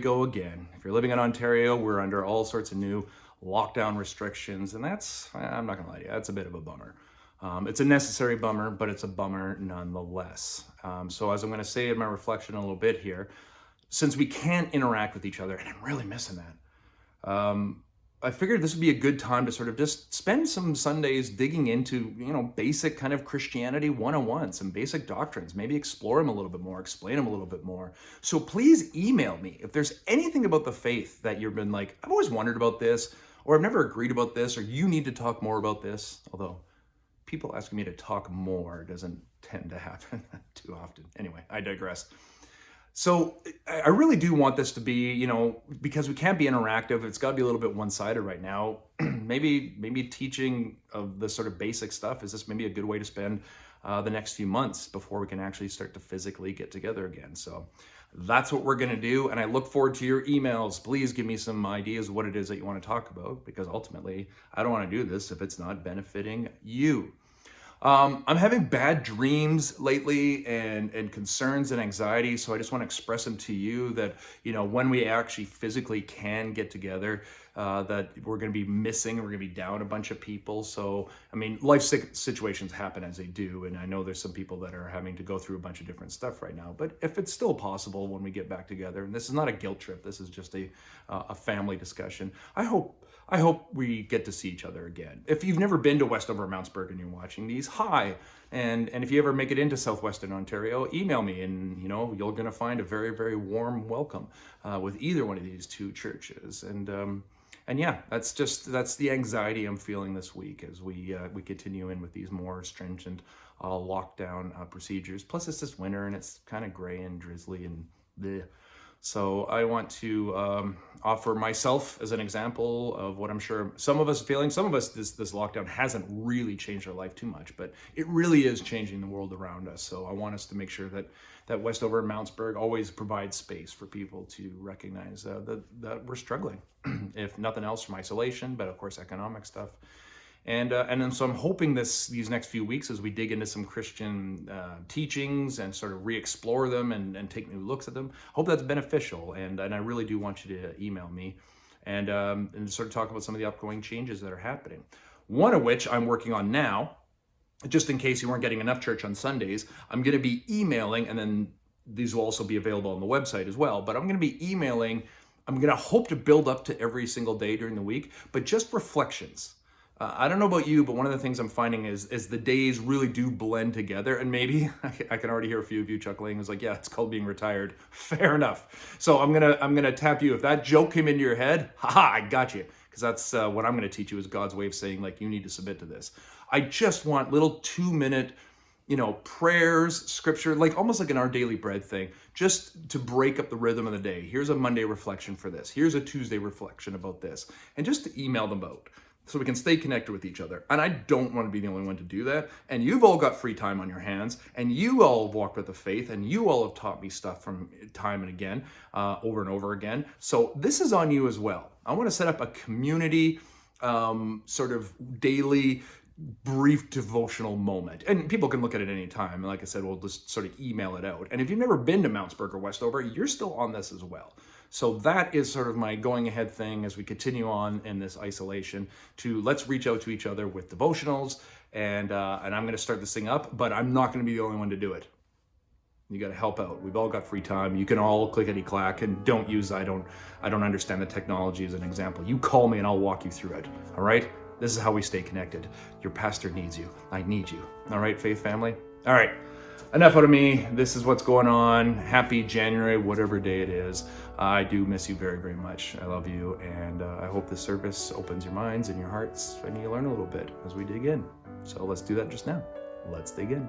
go again. If you're living in Ontario, we're under all sorts of new lockdown restrictions, and that's, I'm not gonna lie to you, that's a bit of a bummer. It's a necessary bummer, but it's a bummer nonetheless. So as I'm gonna say in my reflection a little bit here, since we can't interact with each other, and I'm really missing that, I figured this would be a good time to sort of just spend some Sundays digging into, basic kind of Christianity 101, some basic doctrines, maybe explore them a little bit more, explain them a little bit more. So please email me if there's anything about the faith that you've been like, I've always wondered about this, or I've never agreed about this, or you need to talk more about this. Although people asking me to talk more doesn't tend to happen too often. Anyway, I digress. So I really do want this to be, because we can't be interactive, it's got to be a little bit one-sided right now. maybe teaching of the sort of basic stuff is this maybe a good way to spend the next few months before we can actually start to physically get together again. So that's what we're going to do. And I look forward to your emails. Please give me some ideas of what it is that you want to talk about, because ultimately I don't want to do this if it's not benefiting you. I'm having bad dreams lately and concerns and anxiety. So I just want to express them to you that, when we actually physically can get together, that we're going to be missing, we're going to be down a bunch of people. So, life situations happen as they do. And I know there's some people that are having to go through a bunch of different stuff right now, but if it's still possible when we get back together, and this is not a guilt trip, this is just a family discussion. I hope we get to see each other again. If you've never been to Westover Mountsburg and you're watching these, hi. And if you ever make it into Southwestern Ontario, email me, and you're going to find a very, very warm welcome with either one of these two churches. And yeah, that's the anxiety I'm feeling this week as we continue in with these more stringent lockdown procedures. Plus, it's this winter and it's kind of gray and drizzly and bleh. So I want to offer myself as an example of what I'm sure some of us are feeling. Some of us, this lockdown hasn't really changed our life too much, but it really is changing the world around us. So I want us to make sure that Westover and Mountsburg always provides space for people to recognize that we're struggling, if nothing else from isolation, but of course economic stuff. And then so I'm hoping these next few weeks, as we dig into some Christian teachings and sort of re-explore them and take new looks at them, hope that's beneficial. And I really do want you to email me and sort of talk about some of the upcoming changes that are happening. One of which I'm working on now, just in case you weren't getting enough church on Sundays. I'm going to be emailing, and then these will also be available on the website as well, but I'm going to be emailing. I'm going to hope to build up to every single day during the week, but just reflections. I don't know about you, but one of the things I'm finding is the days really do blend together. And maybe I can already hear a few of you chuckling. It's like, yeah, it's called being retired. Fair enough. So I'm gonna tap you. If that joke came into your head, haha, I got you. Because that's what I'm gonna teach you, is God's way of saying, like, you need to submit to this. I just want little 2-minute, prayers, scripture, like almost like an Our Daily Bread thing, just to break up the rhythm of the day. Here's a Monday reflection for this. Here's a Tuesday reflection about this. And just to email them out, so we can stay connected with each other. And I don't want to be the only one to do that. And you've all got free time on your hands, and you all have walked with the faith, and you all have taught me stuff from time and again, over and over again. So this is on you as well. I want to set up a community sort of daily brief devotional moment. And people can look at it any time. And like I said, we'll just sort of email it out. And if you've never been to Mountsburg or Westover, you're still on this as well. So that is sort of my going ahead thing as we continue on in this isolation, to let's reach out to each other with devotionals. And I'm going to start this thing up, but I'm not going to be the only one to do it. You got to help out. We've all got free time. You can all clickety-clack, and don't use I don't understand the technology as an example. You call me and I'll walk you through it. All right? This is how we stay connected. Your pastor needs you. I need you. All right, faith family? All right. Enough out of me. This is what's going on. Happy January, whatever day it is. I do miss you very, very much. I love you. And I hope this service opens your minds and your hearts, and you learn a little bit as we dig in. So let's do that just now. Let's dig in.